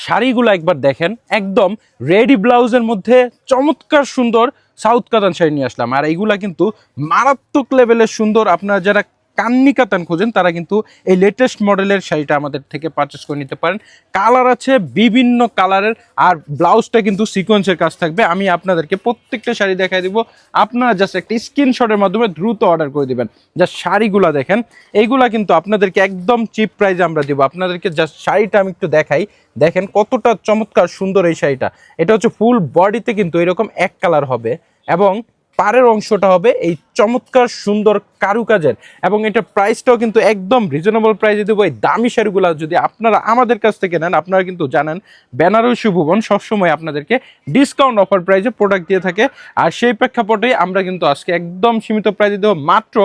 শাড়িগুলো একবার দেখেন, একদম রেডি ব্লাউজের মধ্যে চমৎকার সুন্দর সাউথ কাতান শাড়ি নিয়ে আসলাম। আর এইগুলা কিন্তু মারাত্মক লেভেলের সুন্দর। আপনারা যারা কান্নি কাতান খোঁজেন তারা কিন্তু এই লেটেস্ট মডেলের শাড়িটা আমাদের থেকে পারচেস করে নিতে পারেন। কালার আছে বিভিন্ন কালারের, আর ব্লাউজটা কিন্তু সিকোয়েন্সের কাজ থাকবে। আমি আপনাদেরকে প্রত্যেকটা শাড়ি দেখাই দিব, আপনারা জাস্ট একটা স্ক্রিনশটের মাধ্যমে দ্রুত অর্ডার করে দিবেন। জাস্ট শাড়িগুলো দেখেন, এইগুলা কিন্তু আপনাদেরকে একদম চিপ প্রাইসে আমরা দিব। আপনাদেরকে জাস্ট শাড়িটা আমি একটু দেখাই, দেখেন কতটা চমৎকার সুন্দর এই শাড়িটা। এটা হচ্ছে ফুল বডিতে কিন্তু এরকম এক কালার হবে, এবং পাড়ের অংশটা হবে এই চমৎকার সুন্দর কারুকাজের, এবং এটা প্রাইসটাও কিন্তু একদম রিজনেবল প্রাইসে দেবো। এই দামি শাড়িগুলো যদি আপনারা আমাদের কাছ থেকে নেন, আপনারা কিন্তু জানেন বেনারসি ভুবন সবসময় আপনাদেরকে ডিসকাউন্ট অফার প্রাইসে প্রোডাক্ট দিয়ে থাকে। আর সেই প্রেক্ষাপটেই আমরা কিন্তু আজকে একদম সীমিত প্রাইসে দেবো মাত্র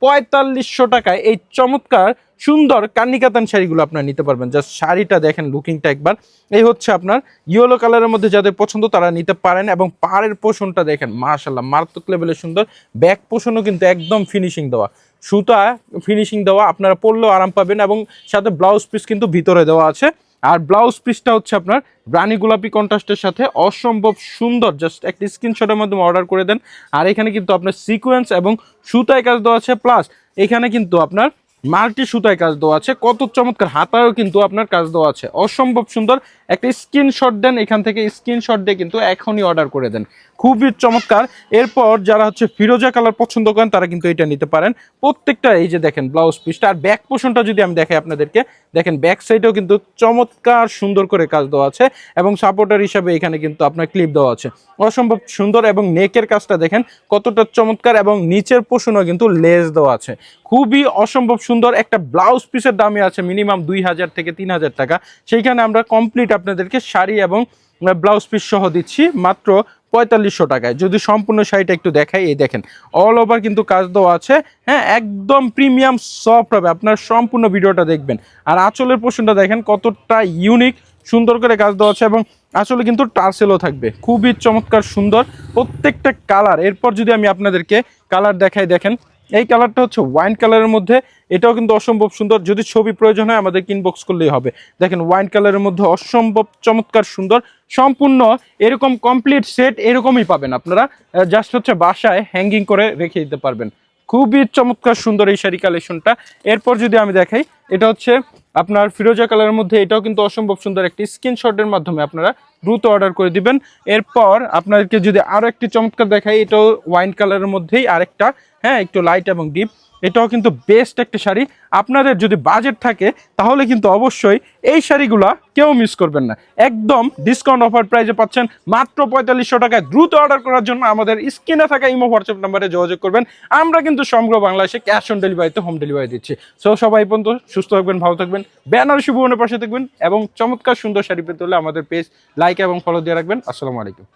4500 টাকায় এই চমৎকার সুন্দর কান্নিকাতান শাড়িগুলো আপনারা নিতে পারবেন। জাস্ট শাড়িটা দেখেন, লুকিংটা একবার। এই হচ্ছে আপনার ইয়েলো কালারের মধ্যে যাদের পছন্দ তারা নিতে পারেন। এবং পাড়ের পোষণটা দেখেন, মাশাআল্লাহ মারাত্মক লেভেলের সুন্দর। ব্যাক পোষণও কিন্তু একদম ফিনিশিং দেওয়া, সুতা ফিনিশিং দেওয়া, আপনারা পরলেও আরাম পাবেন। এবং সাথে ব্লাউজ পিস কিন্তু ভিতরে দেওয়া আছে। আর ব্লাউজ পিসটা হচ্ছে আপনার রানী গোলাপি কন্ট্রাস্টের সাথে অসম্ভব সুন্দর। জাস্ট একটা স্ক্রিনশটের মাধ্যমে অর্ডার করে দেন। আর এখানে কিন্তু আপনার সিকোয়েন্স এবং সুতায় কাজ দেওয়া আছে, প্লাস এখানে কিন্তু আপনার মাল্টি সুতায় কাজ দেওয়া আছে। কত চমৎকার, হাতায়ও কিন্তু আপনার কাজ দেওয়া আছে, অসম্ভব সুন্দর। একটা স্ক্রিনশট দেন, এখান থেকে স্ক্রিনশট দিয়ে কিন্তু এখনই অর্ডার করে দেন, খুবই চমৎকার। এরপর যারা হচ্ছে ফিরোজা কালার পছন্দ করেন তারা কিন্তু এটা নিতে পারেন। প্রত্যেকটা এই যে দেখেন ব্লাউজ পিসটা। আর ব্যাক পোর্শনটা যদি আমি দেখাই আপনাদেরকে, দেখেন ব্যাক সাইডেও কিন্তু চমৎকার সুন্দর করে কাজ দেওয়া আছে, এবং সাপোর্টার হিসাবে এখানে কিন্তু আপনার ক্লিপ দেওয়া আছে, অসম্ভব সুন্দর। এবং নেকের কাজটা দেখেন কতটা চমৎকার, এবং নিচের পোর্শনও কিন্তু লেস দেওয়া আছে, খুবই অসম্ভব সুন্দর। একটা ব্লাউজ পিসের দামই আছে মিনিমাম 2000 থেকে 3000 টাকা। সেইখানে আমরা কমপ্লিট আপনাদেরকে শাড়ি এবং ব্লাউজ পিস সহ দিচ্ছি মাত্র 4500 টাকায়। যদি সম্পূর্ণ শাড়িটা একটু দেখাই, এই দেখেন অল ওভার কিন্তু কাজ দেওয়া আছে। হ্যাঁ, একদম প্রিমিয়াম সফট হবে, আপনার সম্পূর্ণ ভিডিওটা দেখবেন। আর আঁচলের পোর্শনটা দেখেন কতটা ইউনিক, সুন্দর করে কাজ দেওয়া আছে, এবং আসলে কিন্তু টার্সেলও থাকবে, খুবই চমৎকার সুন্দর প্রত্যেকটা কালার। এরপর যদি আমি আপনাদেরকে কালার দেখাই, দেখেন এই কালারটা হচ্ছে ওয়াইন কালারের মধ্যে, এটাও কিন্তু অসম্ভব সুন্দর। যদি ছবি প্রয়োজন হয় আমাদেরকে ইনবক্স করলেই হবে। দেখেন ওয়াইন কালারের মধ্যে অসম্ভব চমৎকার সুন্দর, সম্পূর্ণ এরকম কমপ্লিট সেট এরকমই পাবেন আপনারা। জাস্ট হচ্ছে বাসায় হ্যাঙ্গিং করে রেখে দিতে পারবেন, খুবই চমৎকার সুন্দর এই শাড়ি কালেকশনটা। এরপর যদি আমি দেখাই, এটা হচ্ছে আপনার ফিরোজা কালারের মধ্যে, এটাও কিন্তু অসম্ভব সুন্দর। একটি স্ক্রিনশটের মাধ্যমে আপনারা দ্রুত অর্ডার করে দিবেন। এরপর আপনাদেরকে যদি আরও একটি চমৎকার দেখাই, এটাও ওয়াইন কালারের মধ্যেই আরেকটা, হ্যাঁ একটু লাইট এবং ডিপ, এটাও কিন্তু বেস্ট একটা শাড়ি। আপনাদের যদি বাজেট থাকে তাহলে কিন্তু অবশ্যই এই শাড়িগুলা কেউ মিস করবেন না, একদম ডিসকাউন্ট অফার প্রাইসে পাচ্ছেন মাত্র 4500 টাকায়। দ্রুত অর্ডার করার জন্য আমাদের স্ক্রিনে থাকা ইমো হোয়াটসঅ্যাপ নাম্বারে যোগাযোগ করবেন। আমরা কিন্তু সমগ্র বাংলাদেশে ক্যাশ অন ডেলিভারিতে হোম ডেলিভারি দিচ্ছি। সো সবাই পর্যন্ত সুস্থ থাকবেন, ভালো থাকবেন, বেনারসি ভুবনের পাশে থাকবেন, এবং চমৎকার সুন্দর শাড়ি পেতে হলে আমাদের পেজ লাইক এবং ফলো দিয়ে রাখবেন। আসসালামু আলাইকুম।